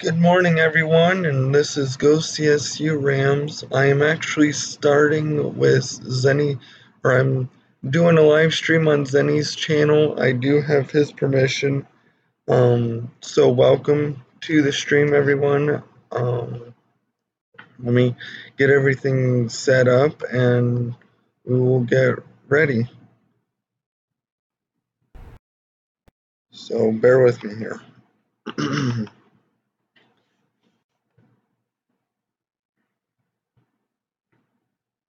Good morning, everyone, and this is GoCSURams. I am actually starting with I'm doing a live stream on Zennie's channel. I do have his permission. So welcome to the stream, everyone. Let me get everything set up and we will get ready. So bear with me here.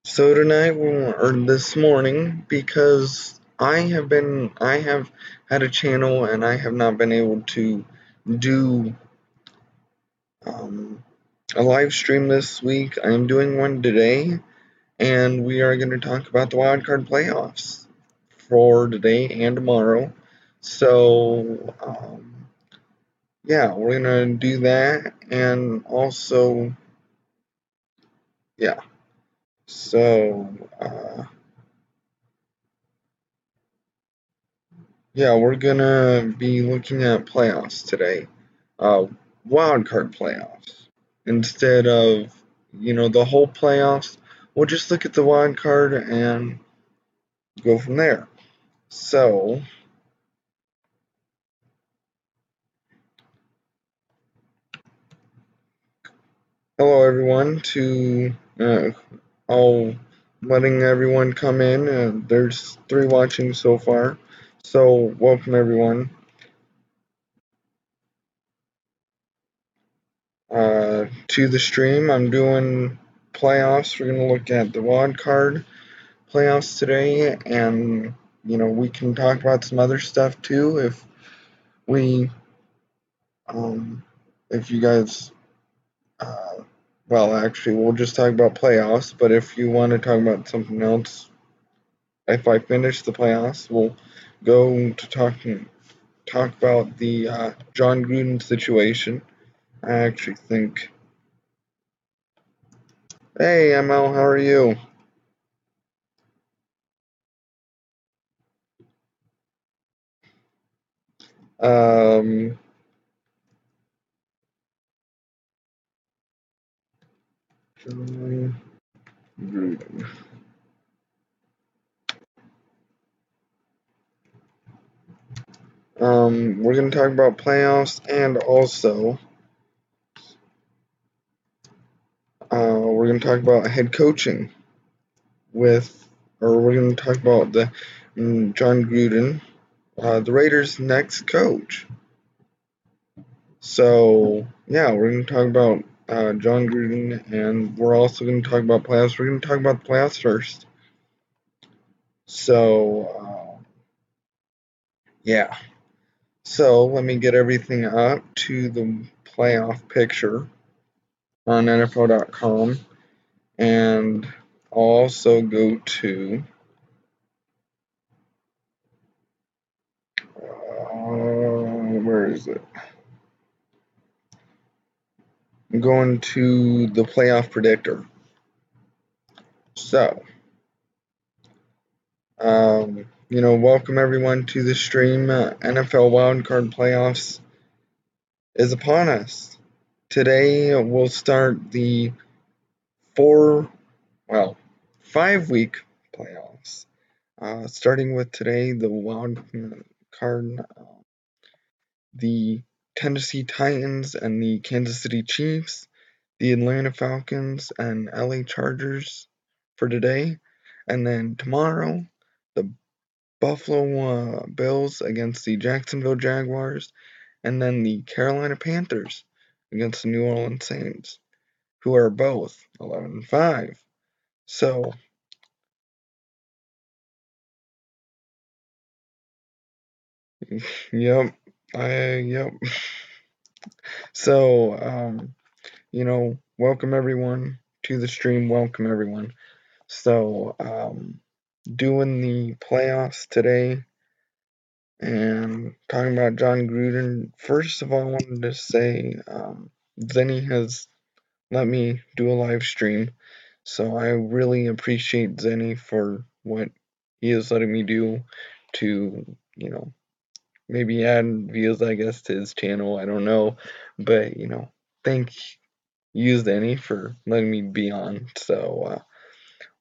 So tonight, or this morning, because I have had a channel and I have not been able to do a live stream this week. I am doing one today, and we are going to talk about the wildcard playoffs for today and tomorrow. So, yeah, we're going to do that, and also, yeah. So, yeah, we're gonna be looking at playoffs today. Wild card playoffs. Instead of, the whole playoffs, we'll just look at the wild card and go from there. So, hello everyone to all letting everyone come in. There's 3 watching so far. So, welcome everyone. To the stream. I'm doing playoffs. We're going to look at the wild card playoffs today, and we can talk about some other stuff too if we if you guys well, actually we'll just talk about playoffs, but if you want to talk about something else, if I finish the playoffs, we'll go to talk about the John Gruden situation. I actually think, hey ML, how are you? um John Gruden. We're going to talk about playoffs, and also we're going to talk about head coaching we're going to talk about the John Gruden, the Raiders' next coach. So, yeah, we're going to talk about John Gruden, and we're also going to talk about playoffs. We're going to talk about the playoffs first. So, yeah. So, let me get everything up to the playoff picture on NFL.com, and I'll also go to where is it? I'm going to the playoff predictor. So, welcome everyone to the stream. NFL wildcard playoffs is upon us. Today we'll start the 5-week playoffs. Starting with today, the wild card, the Tennessee Titans and the Kansas City Chiefs, the Atlanta Falcons and LA Chargers for today, and then tomorrow, the Buffalo Bills against the Jacksonville Jaguars, and then the Carolina Panthers against the New Orleans Saints, who are both 11-5. So, yep, yep. So, welcome everyone to the stream. Welcome everyone. So, doing the playoffs today and talking about John Gruden. First of all, I wanted to say Zennie has let me do a live stream, so I really appreciate Zennie for what he is letting me do to, maybe add views, I guess, to his channel. I don't know, but thank you, Zennie, for letting me be on. So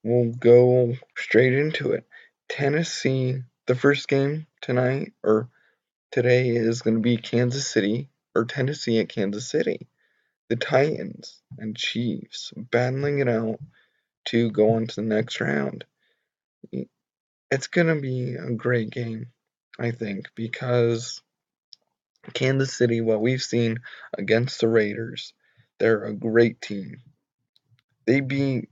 we'll go straight into it. Tennessee, the first game tonight, or today, is going to be Kansas City, or Tennessee at Kansas City. The Titans and Chiefs battling it out to go on to the next round. It's going to be a great game, I think, because Kansas City, what we've seen against the Raiders, they're a great team. They beat,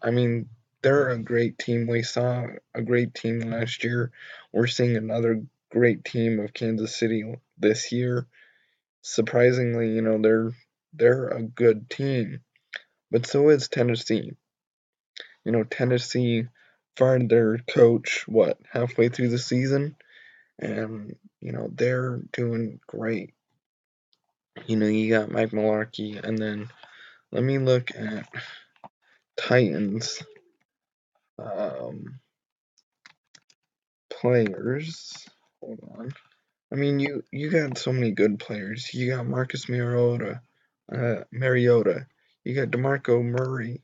I mean, they're a great team. We saw a great team last year. We're seeing another great team of Kansas City this year. Surprisingly, they're a good team, but so is Tennessee. Tennessee fired their coach halfway through the season, and they're doing great. You got Mike Mularkey, and then let me look at Titans players. Hold on. I mean, you got so many good players. You got Marcus Mariota. You got DeMarco Murray.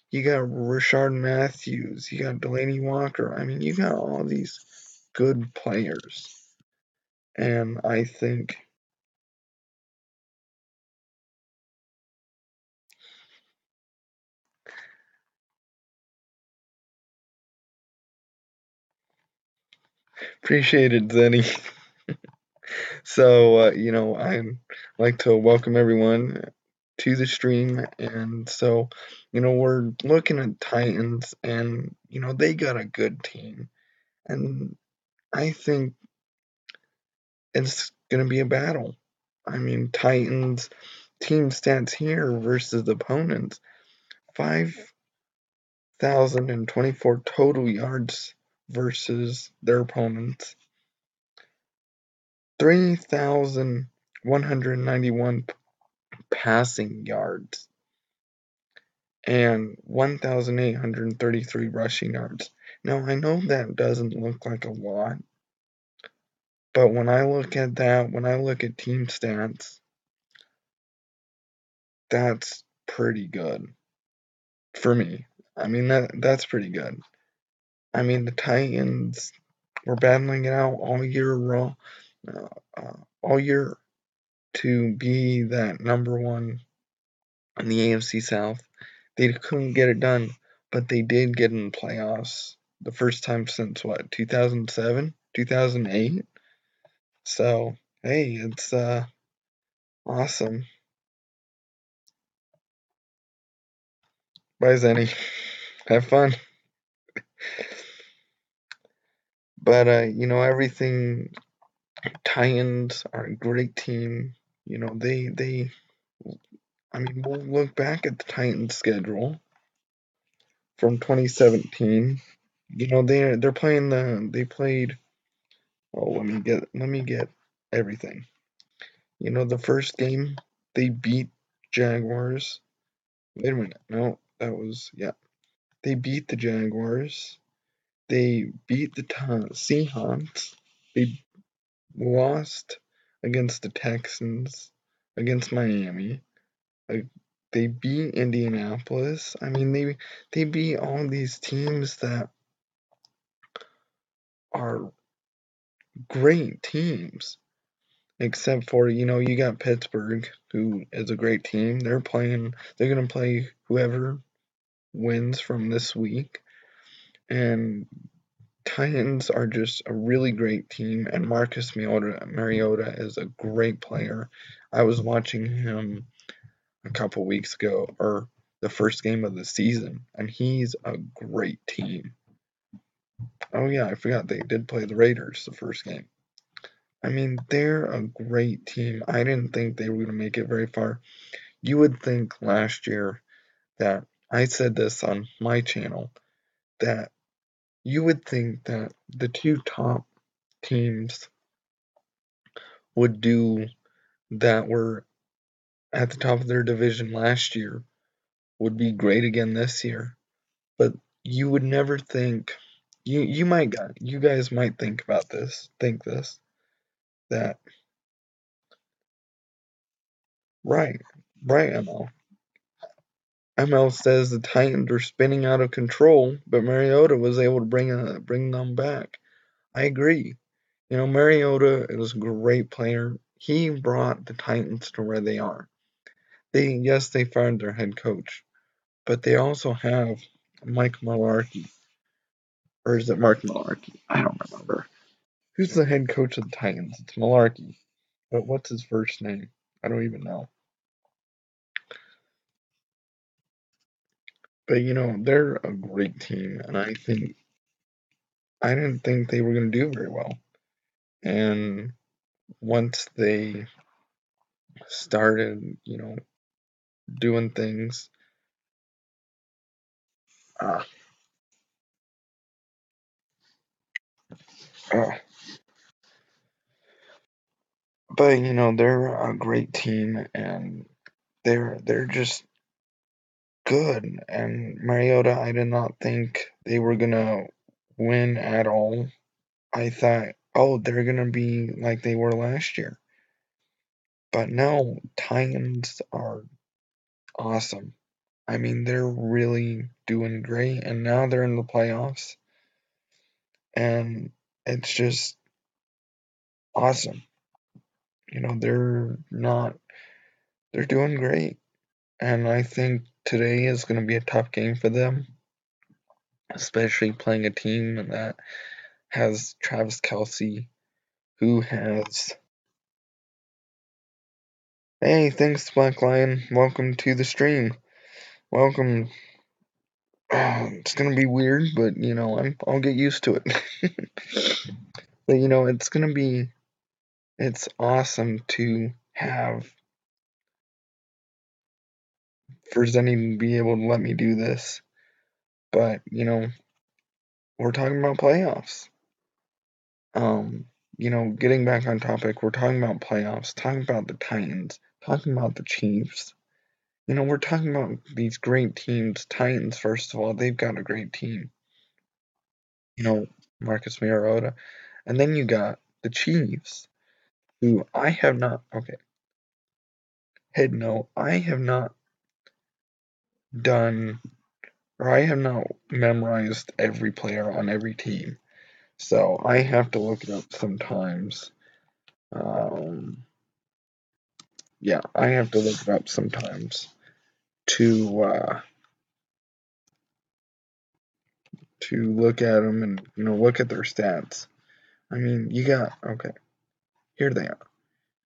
You got Rashard Matthews. You got Delaney Walker. I mean, you got all these good players. And I think appreciated, Zennie. So, I'd like to welcome everyone to the stream. And so, we're looking at Titans, and, they got a good team. And I think it's going to be a battle. I mean, Titans team stats here versus opponents: 5,024 total yards versus their opponents, 3,191 passing yards, and 1,833 rushing yards. Now, I know that doesn't look like a lot, but when I look at team stats, that's pretty good for me. I mean, that's pretty good. I mean, the Titans were battling it out all year to be that number one in the AFC South. They couldn't get it done, but they did get in the playoffs the first time since 2007, 2008. So, hey, it's awesome. Bye, Zennie. Have fun. But everything. Titans are a great team. I mean, we'll look back at the Titans schedule from 2017. They're playing they played. Oh, let me get everything. The first game they beat Jaguars. Wait a minute, no, that was yeah. They beat the Jaguars. They beat the Seahawks. They lost against the Texans, against Miami. They beat Indianapolis. I mean, they beat all these teams that are great teams. Except for, you got Pittsburgh, who is a great team. They're gonna play whoever wins from this week. And Titans are just a really great team, and Marcus Mariota is a great player. I was watching him a couple weeks ago, or the first game of the season, and he's a great team. Oh yeah, I forgot they did play the Raiders the first game. I mean, they're a great team. I didn't think they were going to make it very far. You would think last year that I said this on my channel, that you would think that the two top teams would do that were at the top of their division last year would be great again this year. But you would never think you guys might think this, that Right, ML. ML says the Titans are spinning out of control, but Mariota was able to bring them back. I agree. Mariota is a great player. He brought the Titans to where they are. They fired their head coach, but they also have Mike Mularkey. Or is it Mark Mularkey? I don't remember. Who's the head coach of the Titans? It's Mularkey. But what's his first name? I don't even know. But they're a great team, and I didn't think they were going to do very well. And once they started, doing things, uh, uh, but they're a great team, and they're just good. And Mariota, I did not think they were gonna win at all. I thought, oh, they're gonna be like they were last year. But no, Titans are awesome. I mean, they're really doing great, and now they're in the playoffs, and it's just awesome. They're doing great, and I think today is going to be a tough game for them, especially playing a team that has Travis Kelce, who has. Hey, thanks, Black Lion. Welcome to the stream. Welcome. It's gonna be weird, but I'll get used to it. But it's awesome to have for Zennie to be able to let me do this. But we're talking about playoffs. Getting back on topic, we're talking about playoffs, talking about the Titans, talking about the Chiefs. We're talking about these great teams. Titans, first of all, they've got a great team. Marcus Mariota. And then you got the Chiefs, who I have not, okay, head note, I have not done, or I have not memorized every player on every team. So I have to look it up sometimes. Yeah, I have to look it up sometimes to look at them and look at their stats. I mean, okay, here they are.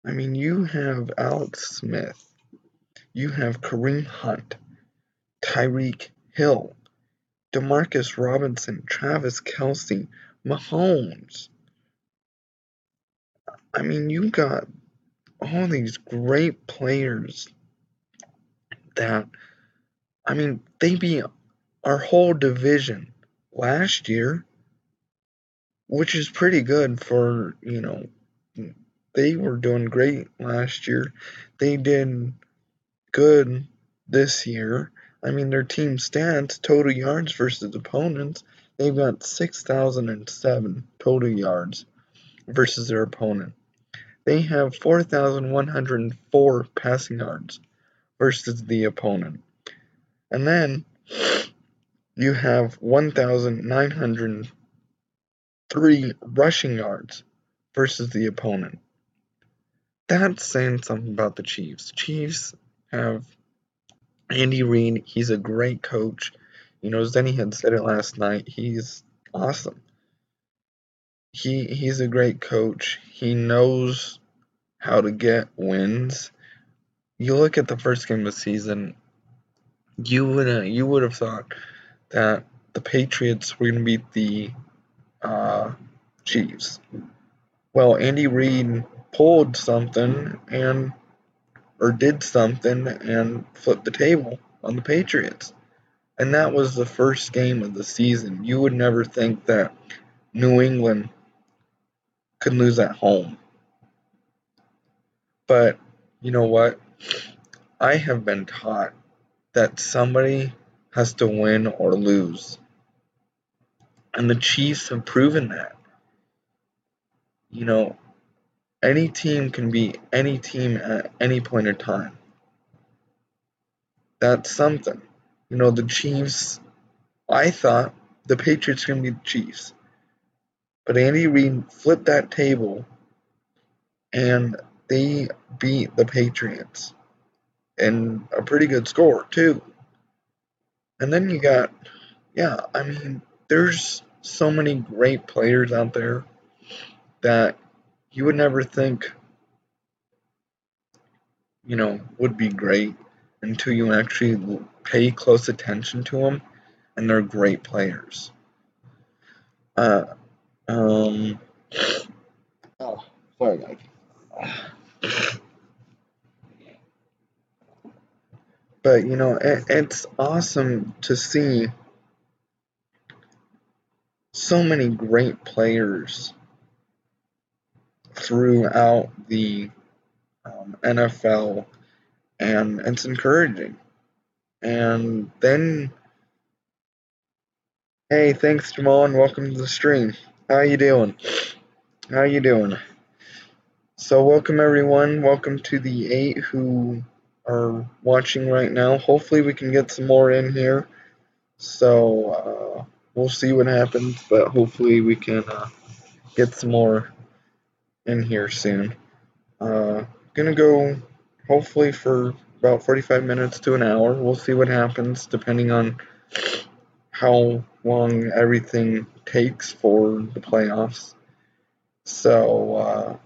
I mean, you have Alex Smith, you have Kareem Hunt, Tyreek Hill, Demarcus Robinson, Travis Kelce, Mahomes. I mean, you got all these great players that, I mean, they beat our whole division last year, which is pretty good for, they were doing great last year. They did good this year. I mean, their team stats, total yards versus opponents, they've got 6,007 total yards versus their opponent. They have 4,104 passing yards versus the opponent. And then you have 1,903 rushing yards versus the opponent. That's saying something about the Chiefs. Chiefs have Andy Reid. He's a great coach. Zennie had said it last night. He's awesome. He's a great coach. He knows how to get wins. You look at the first game of the season, you would have thought that the Patriots were going to beat the Chiefs. Well, Andy Reid pulled something or did something and flipped the table on the Patriots. And that was the first game of the season. You would never think that New England could lose at home. But you know what? I have been taught that somebody has to win or lose. And the Chiefs have proven that. Any team can beat any team at any point in time. That's something. The Chiefs, I thought the Patriots were going to be the Chiefs. But Andy Reid flipped that table and they beat the Patriots. And a pretty good score, too. And then you got, there's so many great players out there that you would never think, would be great until you actually pay close attention to them, and they're great players. Uh, um, oh, sorry, guys. But, it's awesome to see so many great players throughout the NFL, and it's encouraging. And then, hey, thanks, Jamal, and welcome to the stream. How you doing? How you doing? So, welcome everyone. Welcome to the 8 who are watching right now. Hopefully, we can get some more in here. So, we'll see what happens, but hopefully, we can get some more in here soon. Gonna go hopefully for about 45 minutes to an hour. We'll see what happens depending on how long everything takes for the playoffs. So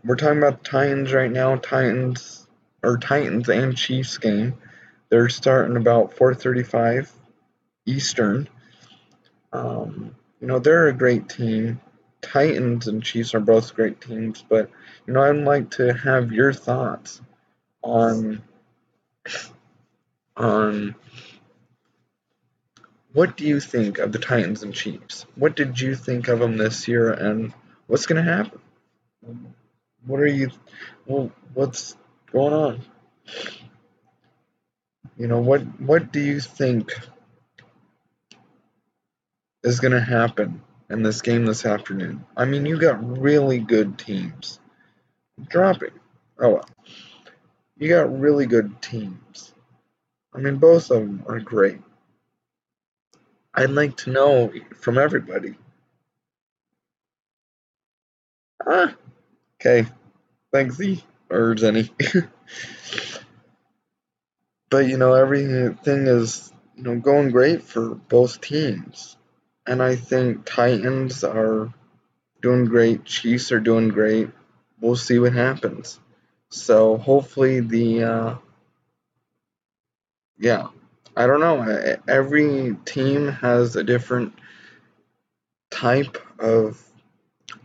we're talking about the Titans right now. Titans and Chiefs game. They're starting about 4:35 Eastern. They're a great team. Titans and Chiefs are both great teams, but I'd like to have your thoughts on what do you think of the Titans and Chiefs? What did you think of them this year, and what's going to happen? What's going on? What do you think is going to happen in this game this afternoon? I mean, you got really good teams. Dropping. Oh, well. You got really good teams. I mean, both of them are great. I'd like to know from everybody. Okay. Thanks, Z. Or Zennie. But, everything is, going great for both teams. And I think Titans are doing great. Chiefs are doing great. We'll see what happens. So hopefully I don't know. Every team has a different type of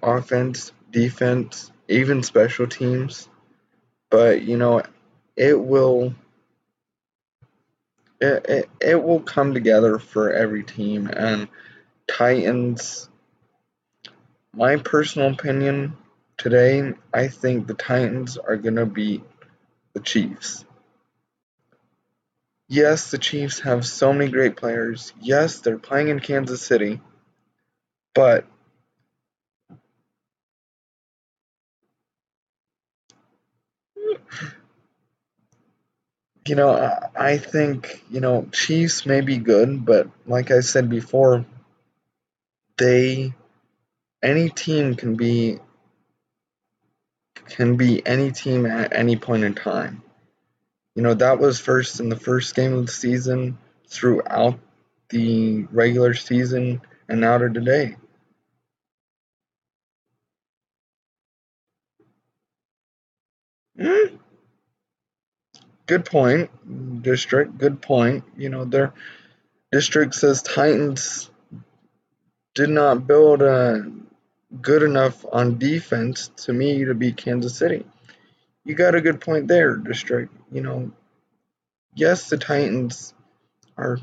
offense, defense, even special teams. But, it will it will come together for every team. And Titans, my personal opinion today, I think the Titans are going to beat the Chiefs. Yes, the Chiefs have so many great players. Yes, they're playing in Kansas City. But I think, Chiefs may be good, but like I said before, any team can be any team at any point in time. That was first in the first game of the season, throughout the regular season, and now to today. Good point, District. Good point. Their District says Titans did not build good enough on defense to me to beat Kansas City. You got a good point there, District. Yes, the Titans are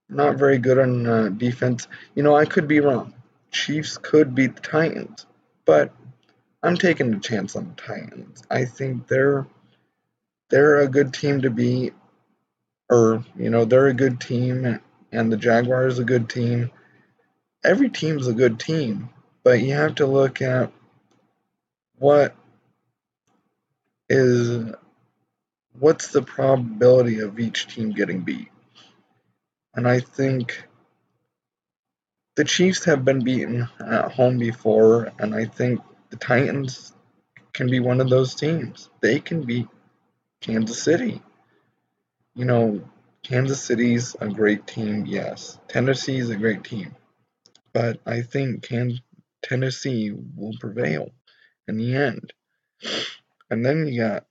not very good on defense. I could be wrong. Chiefs could beat the Titans, but I'm taking a chance on the Titans. I think they're a good team to beat, or they're a good team, and the Jaguars a good team. Every team's a good team, but you have to look at what is what's the probability of each team getting beat? And I think the Chiefs have been beaten at home before, and I think the Titans can be one of those teams. They can beat Kansas City. You know, Kansas City's a great team, yes. Tennessee's a great team. But I think Tennessee will prevail in the end. And then you got,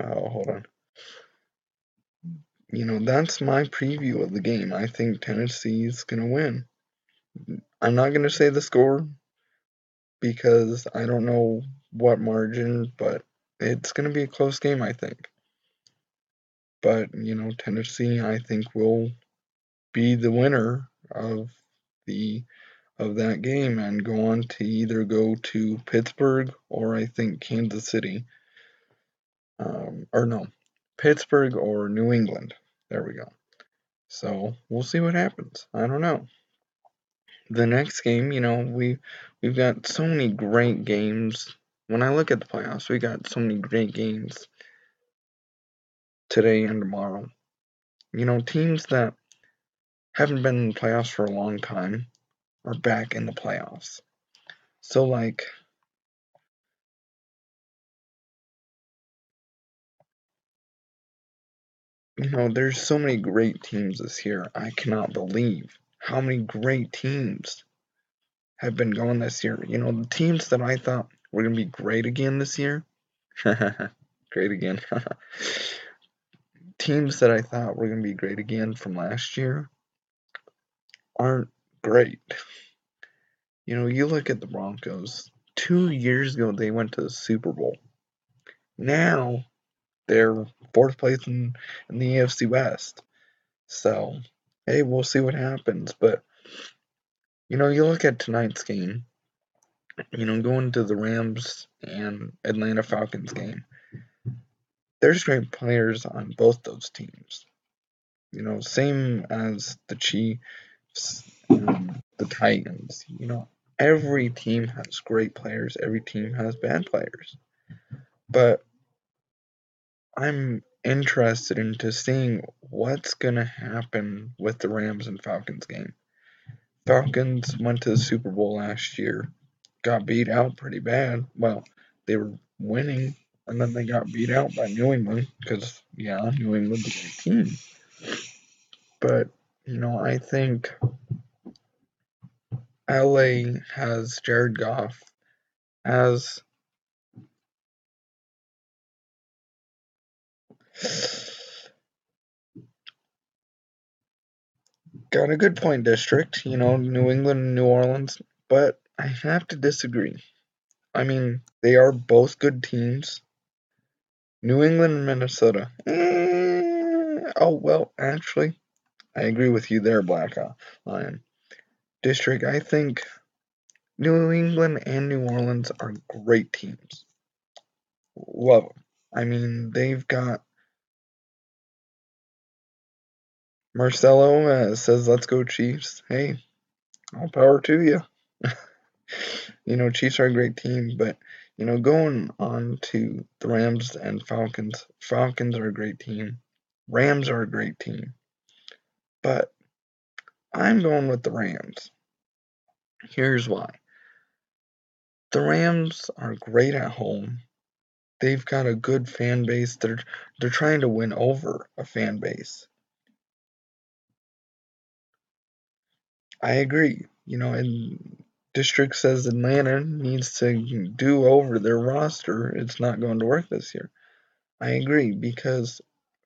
oh, hold on. That's my preview of the game. I think Tennessee's going to win. I'm not going to say the score because I don't know what margin, but it's going to be a close game, I think. But, Tennessee, I think, will be the winner of that game and go on to either go to Pittsburgh or I think Kansas City. Or no, Pittsburgh or New England. There we go. So we'll see what happens. I don't know. The next game, we've got so many great games. When I look at the playoffs, we got so many great games today and tomorrow. Teams that haven't been in the playoffs for a long time are back in the playoffs. So, like, there's so many great teams this year. I cannot believe how many great teams have been going this year. The teams that I thought were going to be great again this year. Great again. Teams that I thought were going to be great again from last year aren't great. You look at the Broncos. 2 years ago, they went to the Super Bowl. Now, they're fourth place in the AFC West. So, hey, we'll see what happens. But, you look at tonight's game, going to the Rams and Atlanta Falcons game. There's great players on both those teams. Same as the Chiefs and the Titans. Every team has great players. Every team has bad players. But I'm interested into seeing what's going to happen with the Rams and Falcons game. Falcons went to the Super Bowl last year, got beat out pretty bad. Well, they were winning, and then they got beat out by New England because, New England's a great team. But, I think LA has Jared Goff as got a good point district, New England, New Orleans, but I have to disagree. I mean, they are both good teams. New England and Minnesota. Oh, well, actually, I agree with you there, Black Lion. District, I think New England and New Orleans are great teams. Love them. I mean, they've got Marcelo says, let's go Chiefs. Hey, all power to you. Chiefs are a great team, but, going on to the Rams and Falcons. Falcons are a great team. Rams are a great team. But I'm going with the Rams. Here's why. The Rams are great at home. They've got a good fan base. They're trying to win over a fan base. I agree. And District says Atlanta needs to do over their roster. It's not going to work this year. I agree because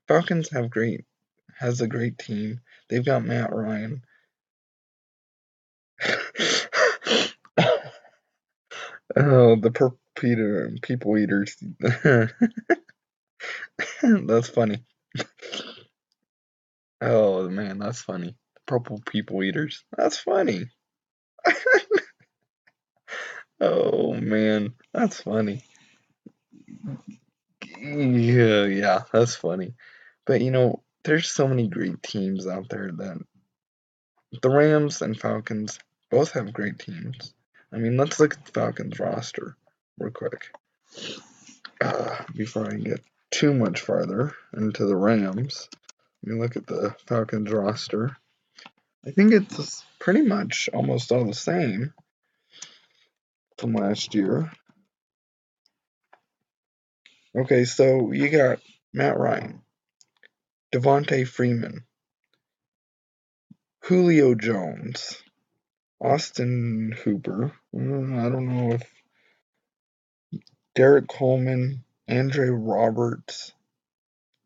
Falcons has a great team. They've got Matt Ryan. Oh, the people eaters. That's funny. Oh man, that's funny. Purple people eaters. That's funny. Oh man, that's funny. Yeah, that's funny. But there's so many great teams out there that the Rams and Falcons both have great teams. I mean, let's look at the Falcons roster real quick. Before I get too much farther into the Rams. Let me look at the Falcons roster. I think it's pretty much almost all the same from last year. Okay, so you got Matt Ryan, Devontae Freeman, Julio Jones, Austin Hooper. I don't know if Derek Coleman, Andre Roberts,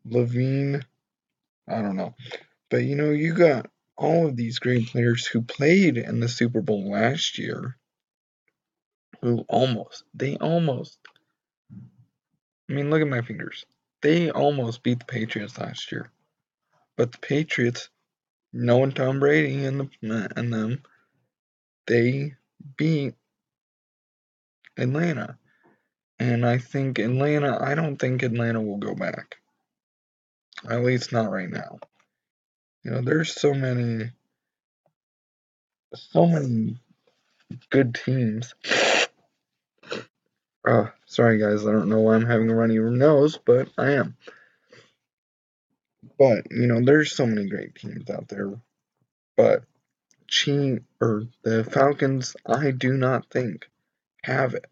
Levine. I don't know. But you got all of these great players who played in the Super Bowl last year who they almost, I mean, look at my fingers. They almost beat the Patriots last year. But the Patriots, knowing Tom Brady and them, they beat Atlanta. And I don't think Atlanta will go back. At least not right now. There's so many good teams. Sorry guys, I don't know why I'm having a runny nose, but I am. But, there's so many great teams out there. But the Falcons, I do not think have it.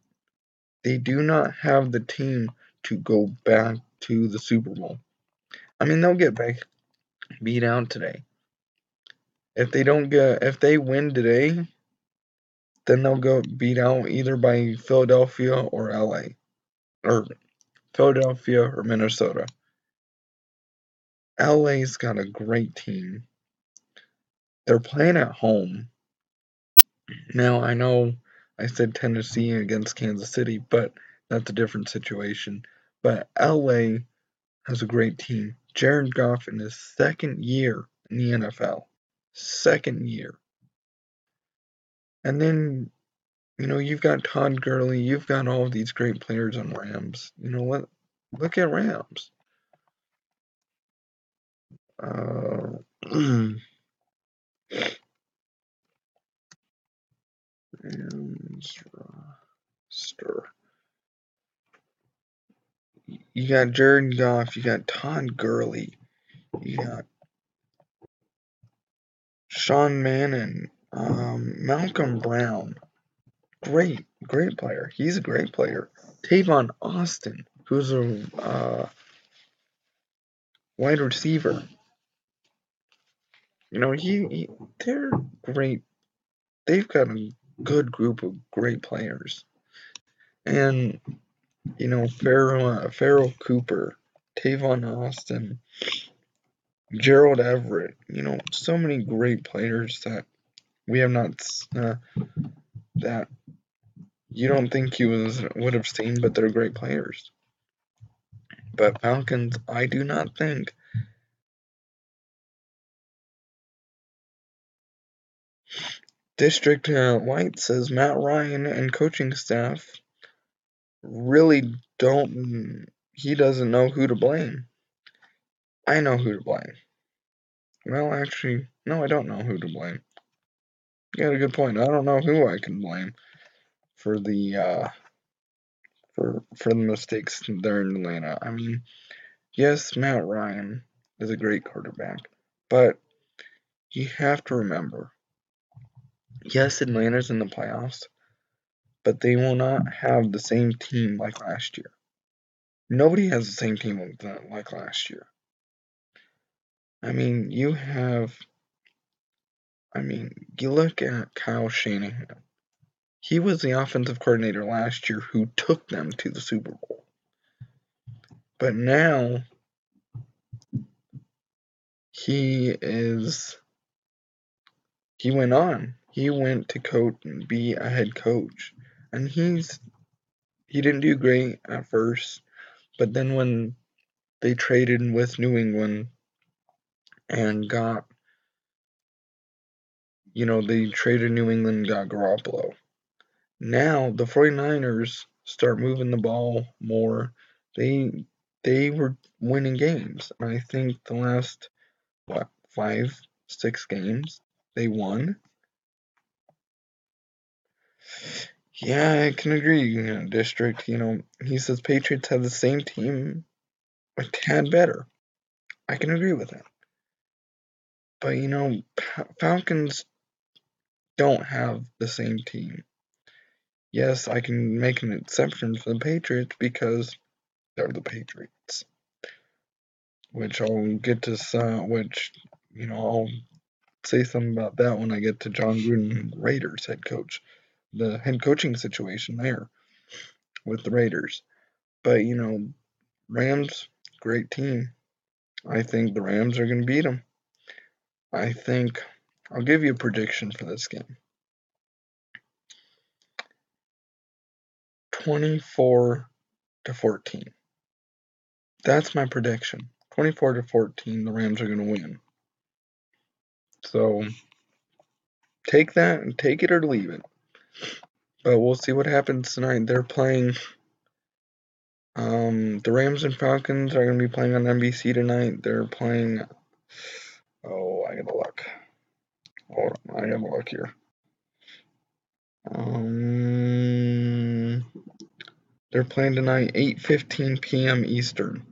They do not have the team to go back to the Super Bowl. I mean, they'll get beat out today. If they win today, then they'll go beat out either by Philadelphia or LA. Or Philadelphia or Minnesota. LA's got a great team. They're playing at home. Now, I know I said Tennessee against Kansas City, but that's a different situation. But LA has a great team. Jared Goff in his second year in the NFL. Second year. And then, you've got Todd Gurley. You've got all of these great players on Rams. You know what? Look at Rams. Rams roster. You got Jared Goff. You got Todd Gurley. You got Sean Mannon. Malcolm Brown. Great player. He's a great player. Tavon Austin, who's a wide receiver. They're great. They've got a good group of great players. And, Farrell Cooper, Tavon Austin, Gerald Everett, so many great players that we have not, that you don't think you would have seen, but they're great players. But Falcons, I do not think. District White says Matt Ryan and coaching staff really he doesn't know who to blame. I know who to blame. Well, actually, no, I don't know who to blame. You got a good point. I don't know who I can blame for the for the mistakes there in Atlanta. I mean, yes, Matt Ryan is a great quarterback, but you have to remember, yes, Atlanta's in the playoffs, but they will not have the same team like last year. Nobody has the same team like last year. I mean, you look at Kyle Shanahan. He was the offensive coordinator last year who took them to the Super Bowl. But now he went on. He went to coach and be a head coach. And he didn't do great at first, but then when they traded with New England and they traded New England and got Garoppolo. Now the 49ers start moving the ball more. They were winning games. I think the last 5, 6 games they won. Yeah, I can agree. District. He says Patriots have the same team a tad better. I can agree with that. But, Falcons don't have the same team. Yes, I can make an exception for the Patriots because they're the Patriots. Which I'll get to, I'll say something about that when I get to John Gruden, Raiders head coach. The head coaching situation there with the Raiders. But, Rams, great team. I think the Rams are going to beat them. I'll give you a prediction for this game. 24-14. That's my prediction. 24-14, the Rams are going to win. So, take that and take it or leave it. But we'll see what happens tonight. They're playing, the Rams and Falcons are going to be playing on NBC tonight. They're playing, I gotta look. Hold on, I gotta look here. They're playing tonight, 8:15 p.m. Eastern.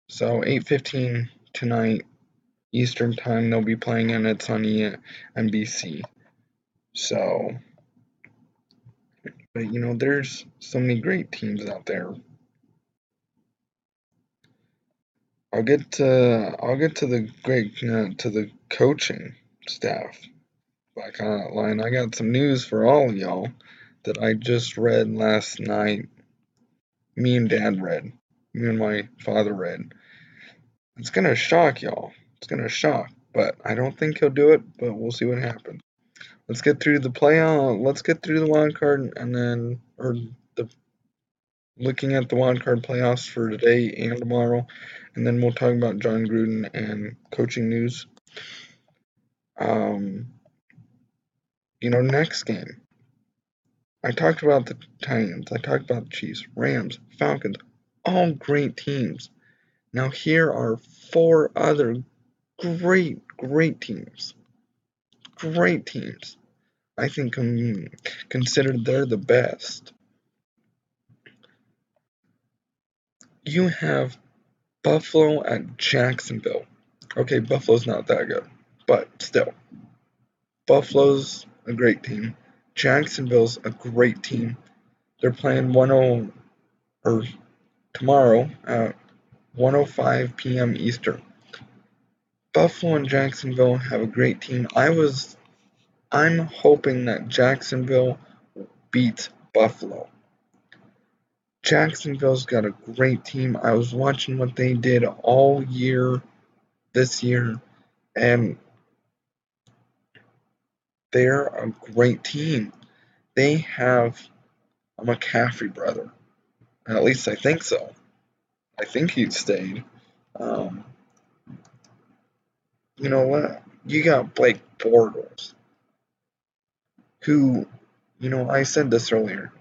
So 8:15 tonight Eastern time they'll be playing, and it's on NBC. So, but there's so many great teams out there. I'll get to the coaching staff back on that line. I got some news for all of y'all that I just read last night. Me and Dad read. Me and my father read. It's gonna shock y'all. It's gonna shock, but I don't think he'll do it. But we'll see what happens. Let's get through the playoff. Let's get through the wild card, and then looking at the wild card playoffs for today and tomorrow, and then we'll talk about John Gruden and coaching news. Next game. I talked about the Titans. I talked about the Chiefs, Rams, Falcons, all great teams. Now here are 4 other great teams. Great teams. I think considered they're the best. You have Buffalo at Jacksonville. Okay, Buffalo's not that good, but still. Buffalo's a great team. Jacksonville's a great team. They're playing tomorrow at 1:05 p.m. Eastern. Buffalo and Jacksonville have a great team. I'm hoping that Jacksonville beats Buffalo. Jacksonville's got a great team. I was watching what they did all year this year, and they're a great team. They have a McCaffrey brother. At least I think so. I think he stayed. You know what? You got Blake Bortles, who, I said this earlier.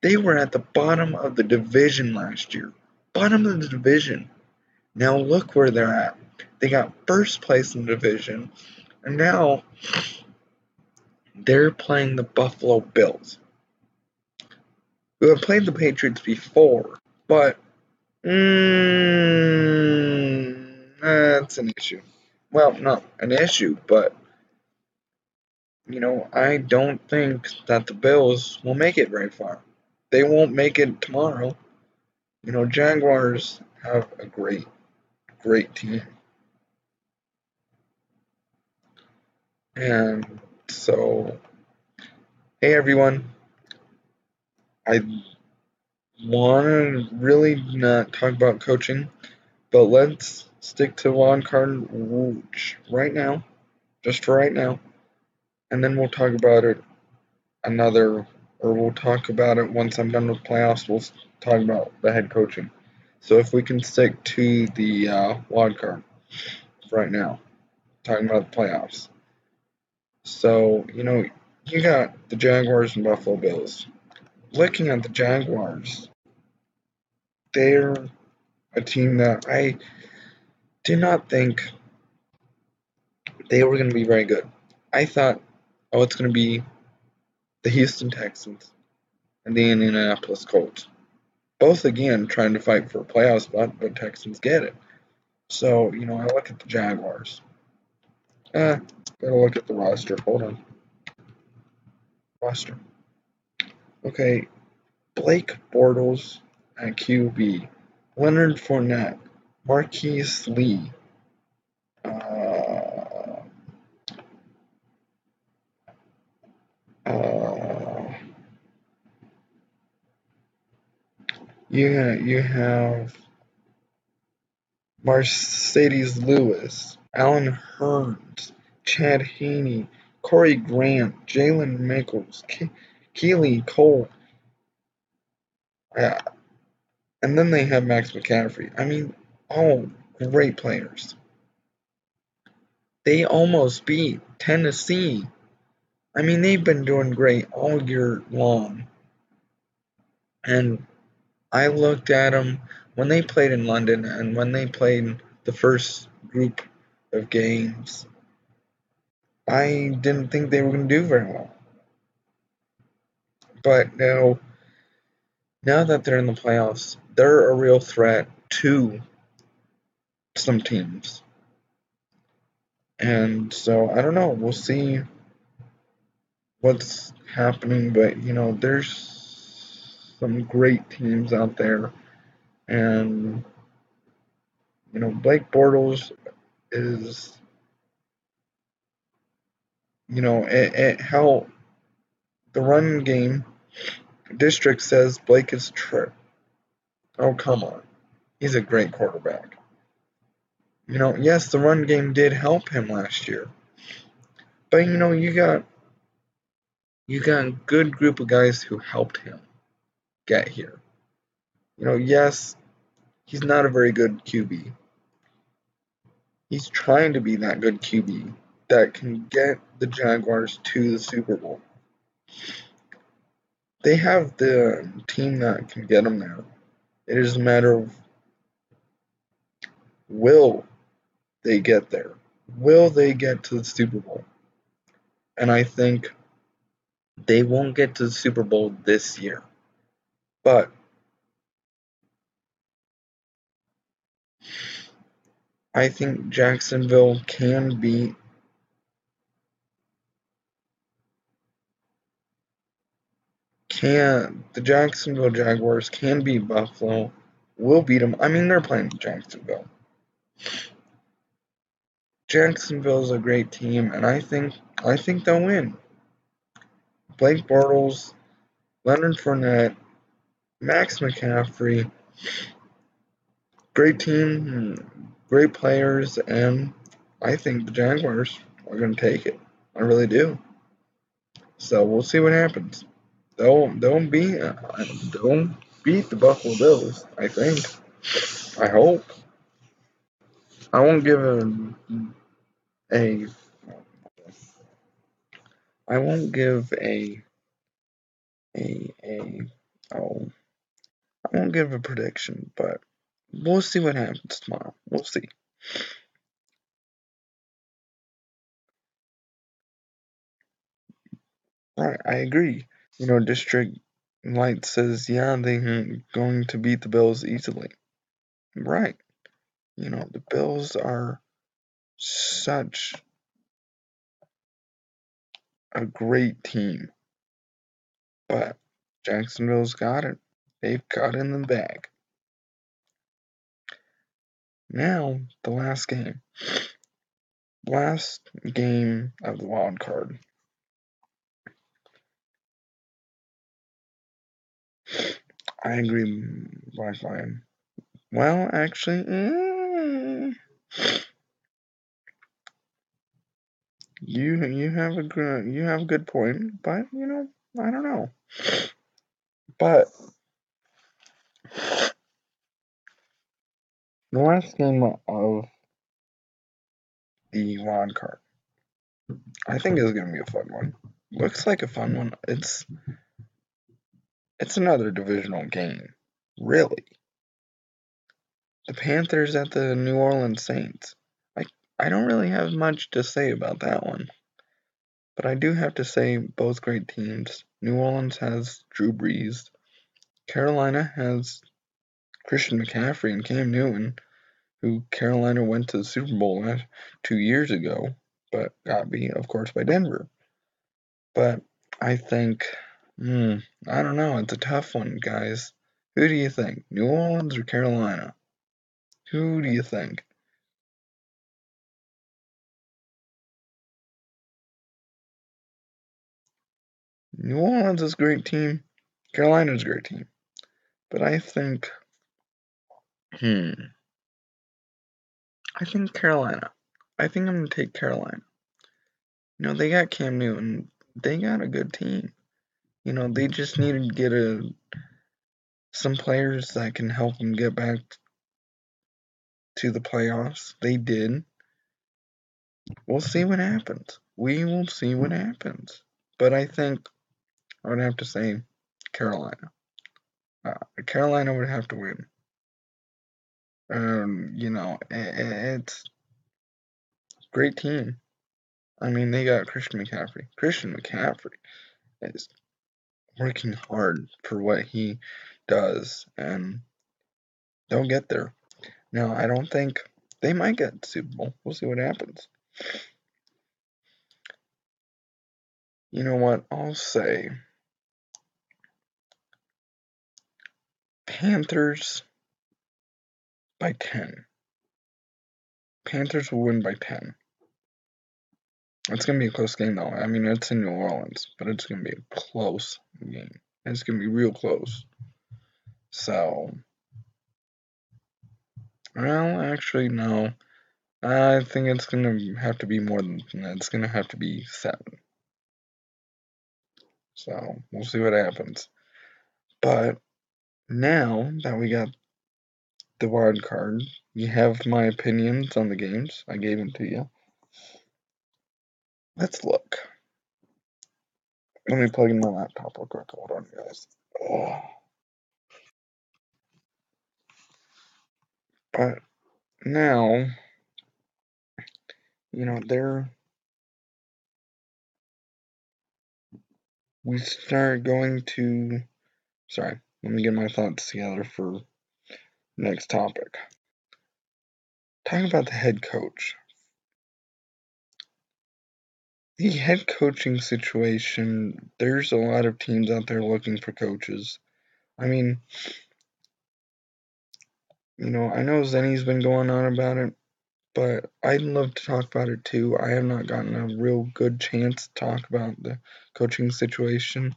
They were at the bottom of the division last year. Bottom of the division. Now look where they're at. They got first place in the division, and now they're playing the Buffalo Bills, who have played the Patriots before, but that's an issue. Well, not an issue, but I don't think that the Bills will make it very far. They won't make it tomorrow. Jaguars have a great team. And so, hey everyone, I want to really not talk about coaching, but let's stick to wild card right now, just for right now, and then we'll talk about it we'll talk about it once I'm done with playoffs. We'll talk about the head coaching. So if we can stick to the wild card right now, talking about the playoffs. So, you got the Jaguars and Buffalo Bills. Looking at the Jaguars, they're a team that I did not think they were going to be very good. I thought, it's going to be the Houston Texans and the Indianapolis Colts. both again trying to fight for a playoff spot, but Texans get it. So, I look at the Jaguars. Gotta look at the roster. Hold on. Roster. Okay, Blake Bortles at QB. Leonard Fournette. Marquise Lee. Uh, you have Mercedes Lewis, Alan Hearns, Chad Haney, Corey Grant, Jalen Michaels, Keely Cole, and then they have Max McCaffrey. I mean, all great players. They almost beat Tennessee. I mean, they've been doing great all year long. And I looked at them when they played in London and when they played the first group of games. I didn't think they were going to do very well. But now that they're in the playoffs, they're a real threat to some teams. And so, I don't know. We'll see what's happening. But, there's some great teams out there. And, Blake Bortles is, how the run game district says Blake is oh, come on. He's a great quarterback. Yes, the run game did help him last year. But, you got a good group of guys who helped him get here. Yes, he's not a very good QB. He's trying to be that good QB that can get the Jaguars to the Super Bowl. They have the team that can get them there. It is a matter of, will they get there? Will they get to the Super Bowl? And I think they won't get to the Super Bowl this year. But I think Jacksonville can beat the Jacksonville Jaguars can beat Buffalo. Will beat them. I mean, they're playing Jacksonville. Jacksonville's a great team, and I think they'll win. Blake Bortles, Leonard Fournette, Max McCaffrey, great team, great players, and I think the Jaguars are going to take it. I really do. So we'll see what happens. They'll beat the Buffalo Bills. I think. I hope. I won't give I won't give I won't give a prediction, but we'll see what happens tomorrow. We'll see. Right, I agree. District Light says, yeah, they're going to beat the Bills easily. Right. The Bills are such a great team. But Jacksonville's got it. They've got it in the bag. Now, the last game. Last game of the wild card. I agree, Wi-Fi. Well, actually, you have a good point, but I don't know. But the last game of the wild card, I think is going to be a fun one. Looks like a fun one. It's another divisional game, really. The Panthers at the New Orleans Saints. I don't really have much to say about that one. But I do have to say both great teams. New Orleans has Drew Brees. Carolina has Christian McCaffrey and Cam Newton, who Carolina went to the Super Bowl 2 years ago, but got beat, of course, by Denver. But I think, I don't know. It's a tough one, guys. Who do you think? New Orleans or Carolina? Who do you think? New Orleans is a great team. Carolina's a great team. But I think, I think Carolina. I think I'm going to take Carolina. They got Cam Newton. They got a good team. They just need to get some players that can help them get back to the playoffs. They did. We'll see what happens. We will see what happens. But I think I would have to say Carolina. Carolina would have to win. It's a great team. I mean, they got Christian McCaffrey. Christian McCaffrey is working hard for what he does, and they'll get there. Now, I don't think they might get Super Bowl. We'll see what happens. You know what? I'll say Panthers by 10. Panthers will win by 10. It's going to be a close game, though. I mean, it's in New Orleans, but it's going to be a close game. It's going to be real close. So, well, actually, no. I think it's going to have to be more than that. It's going to have to be 7. So, we'll see what happens. But now that we got the wild card, you have my opinions on the games. I gave them to you. Let's look. Let me plug in my laptop real quick. Hold on, guys. But now, we start going to. Sorry, let me get my thoughts together for next topic. Talking about the head coach. The head coaching situation, there's a lot of teams out there looking for coaches. I mean, I know Zennie's been going on about it, but I'd love to talk about it too. I have not gotten a real good chance to talk about the coaching situation.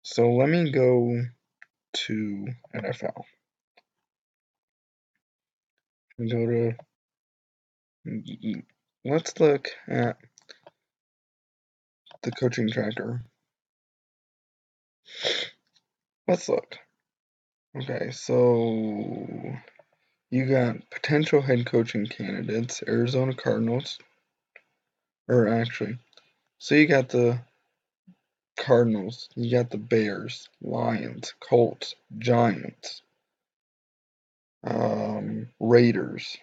So let me go to NFL. Let's look at the coaching tracker. Let's look. Okay, so you got potential head coaching candidates, Arizona Cardinals, so you got the Cardinals, you got the Bears, Lions, Colts, Giants, Raiders.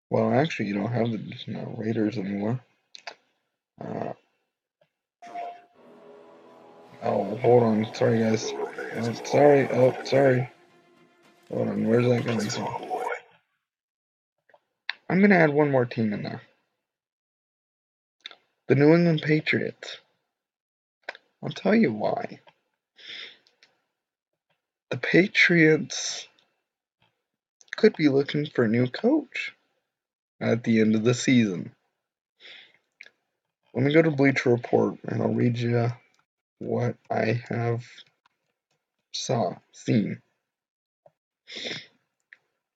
Well, actually, you don't have the Raiders anymore. Oh, hold on. Sorry, guys. Sorry. Oh, sorry. Hold on. Where's that coming from? I'm going to add one more team in there. The New England Patriots. I'll tell you why. The Patriots could be looking for a new coach at the end of the season. Let me go to Bleacher Report and I'll read you what I have seen.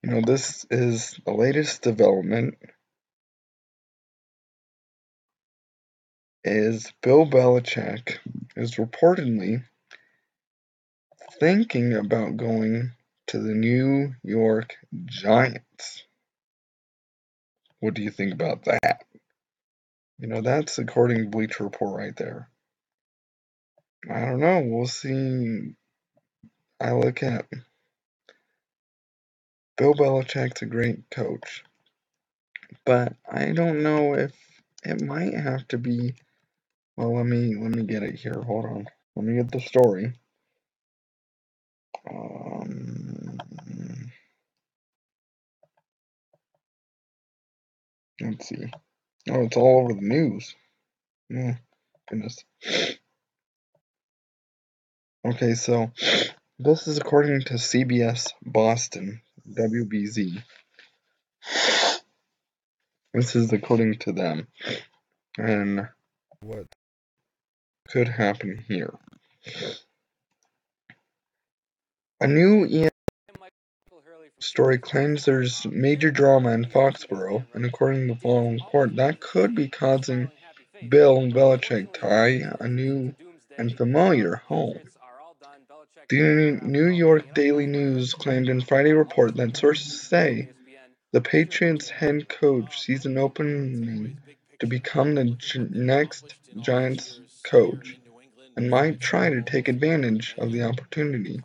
This is the latest development is Bill Belichick is reportedly thinking about going to the New York Giants. What do you think about that? That's according to Bleacher Report right there. I don't know. We'll see. I look at Bill Belichick's a great coach, but I don't know if it might have to be. Well, let me get it here. Hold on. Let me get the story. Let's see. Oh, it's all over the news. Oh, goodness. Okay, so this is according to CBS Boston, WBZ. This is according to them. And what could happen here? A new story claims there's major drama in Foxborough, and according to the following report, that could be causing Bill Belichick tie a new and familiar home. The New York Daily News claimed in Friday report that sources say the Patriots head coach sees an opening to become the next Giants coach and might try to take advantage of the opportunity.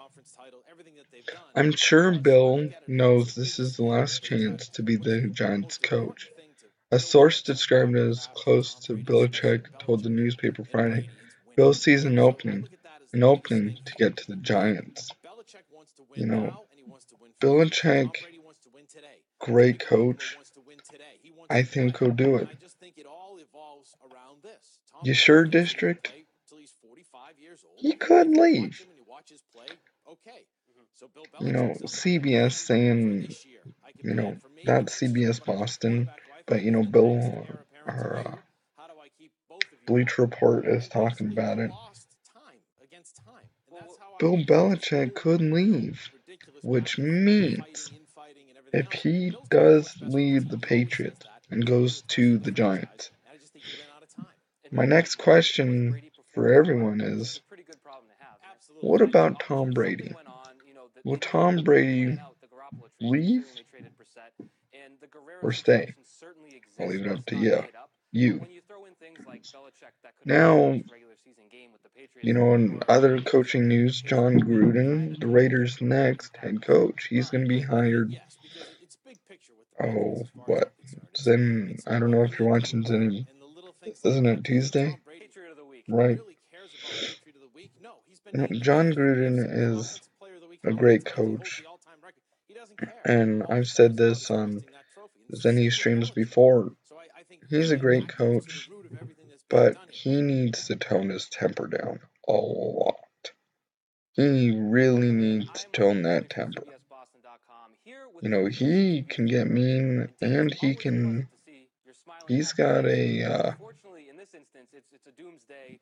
I'm sure Bill knows this is the last chance to be the Giants coach. A source described as close to Belichick told the newspaper Friday, Bill sees an opening to get to the Giants. You know, Belichick, great coach. I think he'll do it. You sure, District? He could leave. CBS saying, that's CBS Boston, but, Bill, or Bleach Report is talking about it. Bill Belichick could leave, which means if he does leave the Patriots and goes to the Giants, my next question for everyone is, what about Tom Brady? Will Tom Brady leave or stay? I'll leave it up to you. Now, in other coaching news, John Gruden, the Raiders' next head coach, he's going to be hired. Oh, what? I don't know if you're watching Zennie. Isn't it Tuesday? Right. John Gruden is a great coach, and I've said this on Zennie streams before. He's a great coach, but he needs to tone his temper down a lot. He really needs to tone that temper. He can get mean, and he's got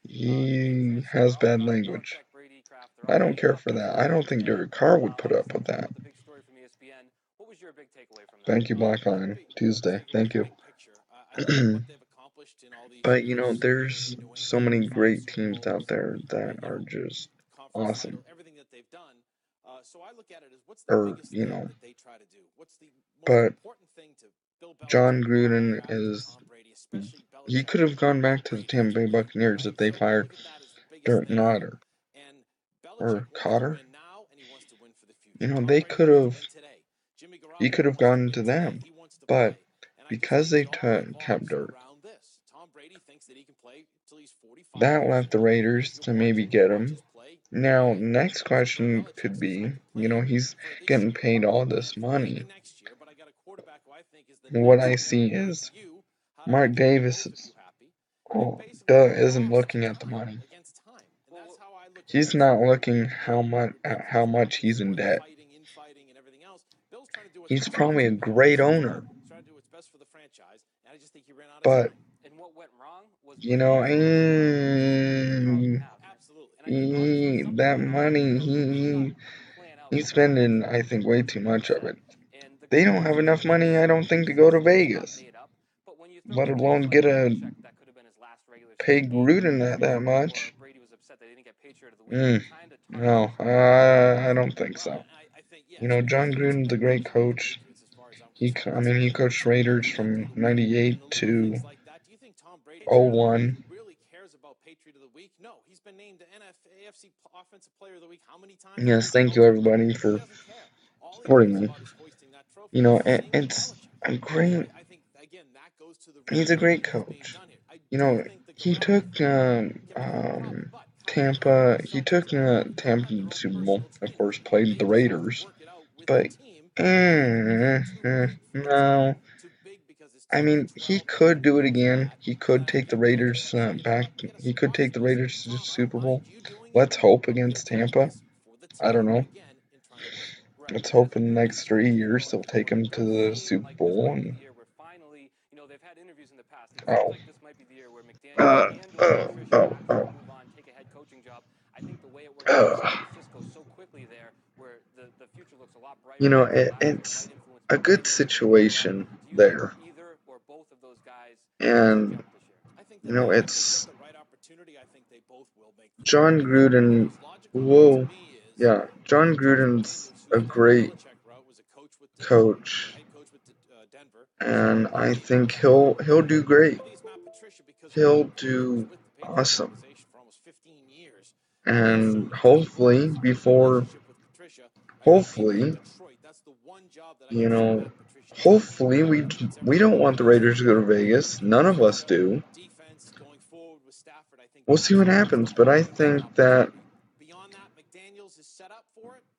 he has bad language. I don't care for that. I don't think Derek Carr would put up with that. Thank you, Black Lion. Tuesday. Thank you. But, there's so many great teams out there that are just awesome. But John Gruden he could have gone back to the Tampa Bay Buccaneers if they fired Dirk Notter or Cotter. He could have gone to them, but because they kept Dirk, that left the Raiders to maybe get him. Now, next question could be, he's getting paid all this money. What I see is Mark Davis isn't looking at the money. He's not looking at how much he's in debt. He's probably a great owner. But, that money, he's spending, I think, way too much of it. They don't have enough money, I don't think, to go to Vegas, let alone pay Gruden that much. No, I don't think so. John Gruden's a great coach. He coached Raiders from 98 to 01. Yes, thank you everybody for supporting me. It's a great. He's a great coach. He took Tampa, he took Tampa to the Super Bowl. Of course, played the Raiders, but no. I mean, he could do it again. He could take the Raiders back. He could take the Raiders to the Super Bowl. Let's hope against Tampa. I don't know. Let's hope in the next 3 years they'll take him to the Super Bowl. And oh, oh, oh. It's a good situation there, and it's John Gruden. Whoa, yeah, John Gruden's a great coach, and I think he'll do great. He'll do awesome, and hopefully hopefully, you know, hopefully we don't want the Raiders to go to Vegas. None of us do. We'll see what happens, but I think that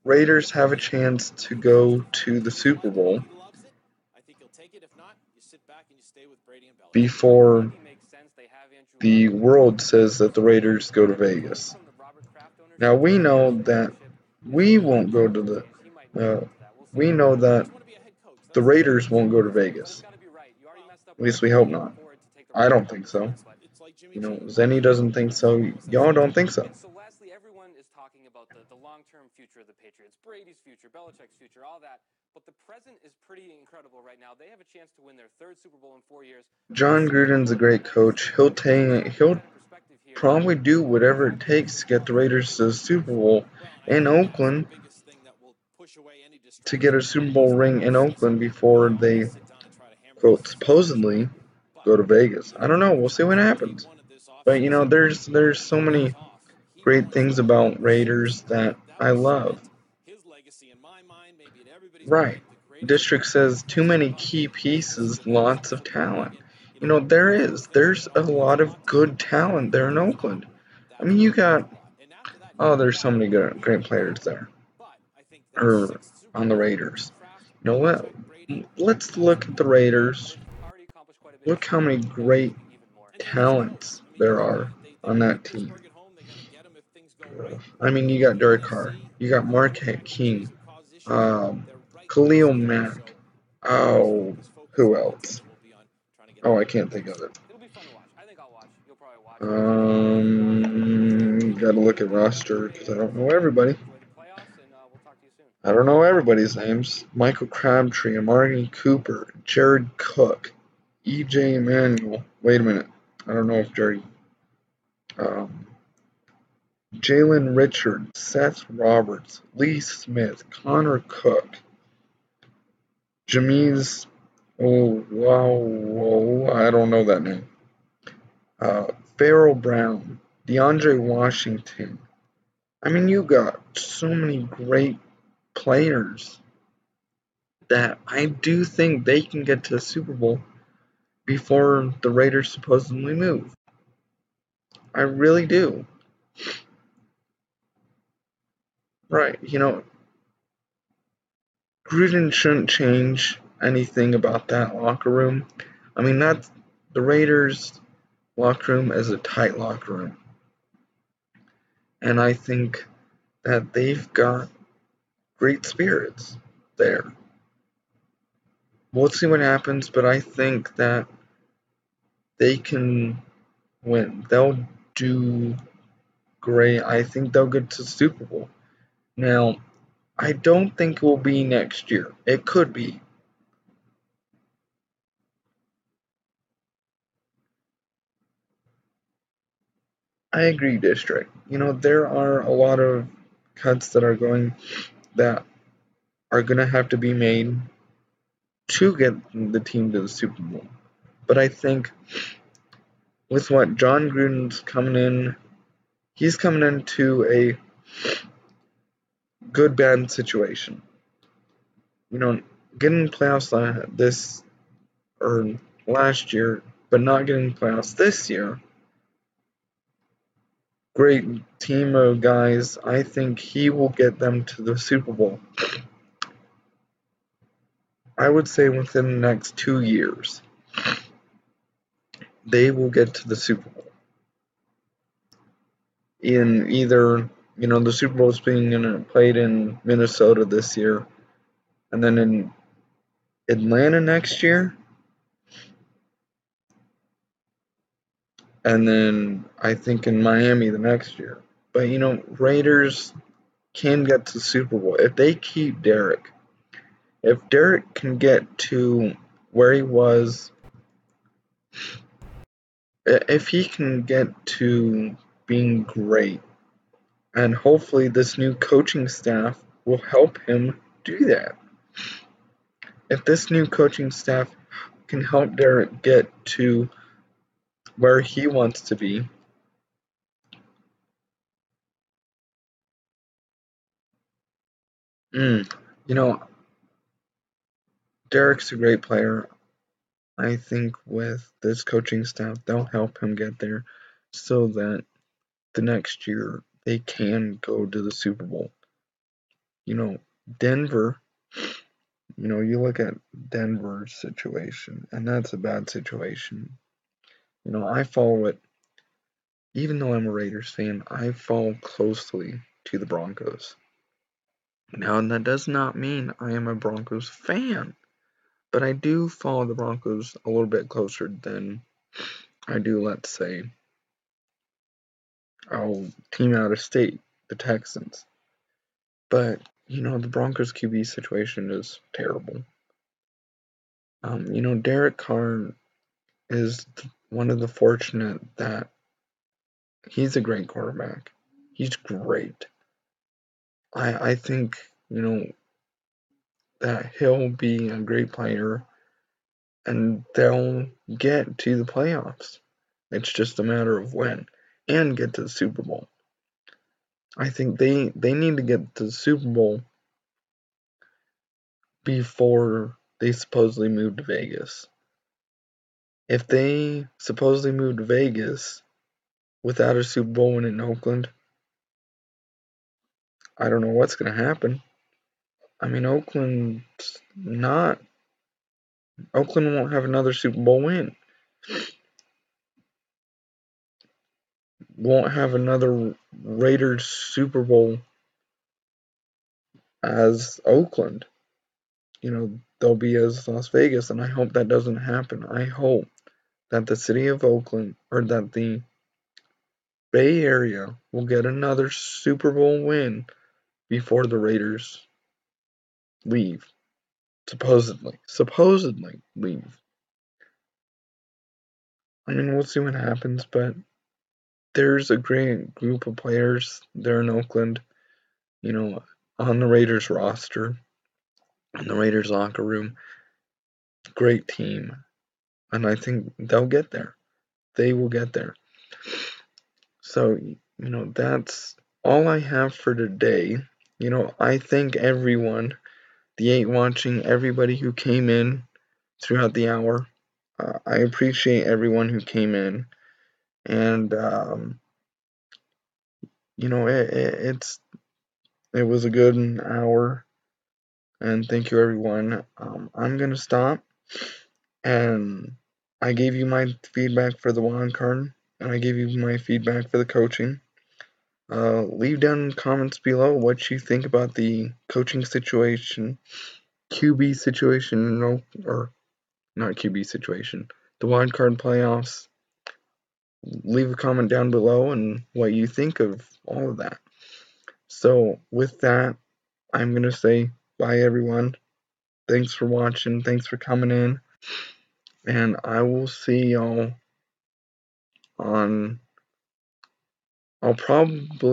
Raiders have a chance to go to the Super Bowl before the world says that the Raiders go to Vegas. Now we know that we won't go to we know that the Raiders won't go to Vegas. At least we hope not. I don't think so. Zennie doesn't think so. Y'all don't think so. John Gruden's a great coach. He'll probably do whatever it takes to get the Raiders to the Super Bowl in Oakland, to get a Super Bowl ring in Oakland before they, quote, supposedly go to Vegas. I don't know. We'll see what happens. But there's so many great things about Raiders that I love. Right. District says too many key pieces, lots of talent. There's a lot of good talent there in Oakland. I mean, there's so many great players there, or on the Raiders. Let's look at the Raiders. Look how many great talents there are on that team. I mean, you got Derek Carr, you got Marquette King, Khalil Mack. Oh, who else? Oh, I can't think of it. Gotta look at roster because I don't know everybody. I don't know everybody's names. Michael Crabtree, Amari Cooper, Jared Cook, E.J. Manuel. Wait a minute. I don't know if Jared. Jalen Richard, Seth Roberts, Lee Smith, Connor Cook, Jameez. Oh, wow. I don't know that name. Farrell Brown, DeAndre Washington. I mean, you got so many great players that I do think they can get to the Super Bowl before the Raiders supposedly move. I really do. Right, Gruden shouldn't change anything about that locker room. I mean, the Raiders locker room is a tight locker room. And I think that they've got great spirits there. We'll see what happens, but I think that they can win. They'll do great. I think they'll get to the Super Bowl. Now, I don't think it will be next year. It could be. I agree, District. There are a lot of cuts that are going to have to be made to get the team to the Super Bowl. But I think with what John Gruden's coming in, he's coming into a good bad situation. Getting playoffs last year, but not getting playoffs this year. great team of guys. I think he will get them to the Super Bowl. I would say within the next 2 years, they will get to the Super Bowl. In either, the Super Bowl is being played in Minnesota this year, and then in Atlanta next year, and then I think in Miami the next year. But Raiders can get to the Super Bowl if they keep Derek. If Derek can get to where he was, if he can get to being great, and hopefully this new coaching staff will help him do that. If this new coaching staff can help Derek get to where he wants to be, Derek's a great player. I think with this coaching staff, they'll help him get there so that the next year they can go to the Super Bowl. Denver, you look at Denver's situation, and that's a bad situation. I follow it, even though I'm a Raiders fan, I follow closely to the Broncos. Now, that does not mean I am a Broncos fan, but I do follow the Broncos a little bit closer than I do, let's say, our team out of state, the Texans. But, the Broncos QB situation is terrible. Derek Carr is one of the fortunate that he's a great quarterback. He's great. I think, that he'll be a great player and they'll get to the playoffs. It's just a matter of when, and get to the Super Bowl. I think they need to get to the Super Bowl before they supposedly move to Vegas. If they supposedly move to Vegas without a Super Bowl win in Oakland, I don't know what's going to happen. I mean, Oakland won't have another Super Bowl win. Won't have another Raiders Super Bowl as Oakland. They'll be as Las Vegas, and I hope that doesn't happen. I hope that the city of Oakland, or that the Bay Area, will get another Super Bowl win before the Raiders leave. Supposedly leave. I mean, we'll see what happens, but there's a great group of players there in Oakland, on the Raiders roster, in the Raiders locker room. Great team. And I think they'll get there. They will get there. So, that's all I have for today. I thank everyone, the 8 watching, everybody who came in throughout the hour. I appreciate everyone who came in. And, it was a good hour. And thank you, everyone. I'm going to stop. And I gave you my feedback for the wild card, and I gave you my feedback for the coaching. Leave down in the comments below what you think about the coaching situation, QB situation, or not QB situation, the wild card playoffs. Leave a comment down below and what you think of all of that. So with that, I'm going to say bye, everyone. Thanks for watching. Thanks for coming in. And I will see y'all on... I'm hoping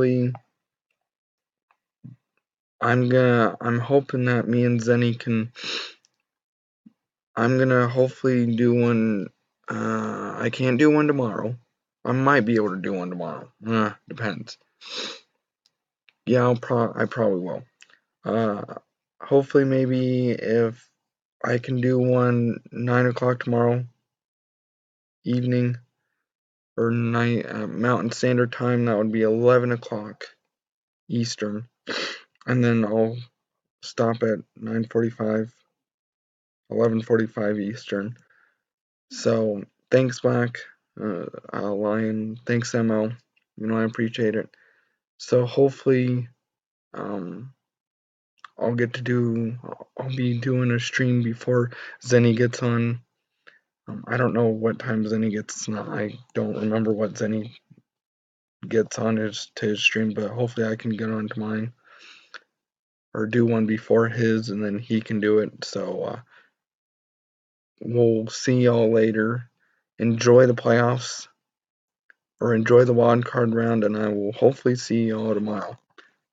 that me and Zennie I'm gonna hopefully do one. I can't do one tomorrow. I might be able to do one tomorrow. Depends. Yeah, I probably will. Hopefully maybe if I can do one 9 o'clock tomorrow evening or night at Mountain Standard Time. That would be 11 o'clock Eastern. And then I'll stop at 9:45, 11:45 Eastern. So thanks, Black Lion. Thanks, MO. I appreciate it. So hopefully, I'll be doing a stream before Zennie gets on. I don't know what time Zennie gets on. I don't remember what Zennie gets on to his stream, but hopefully I can get on to mine or do one before his, and then he can do it. So we'll see y'all later. Enjoy the playoffs, or enjoy the wild card round, and I will hopefully see y'all tomorrow.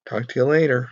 Talk to you later.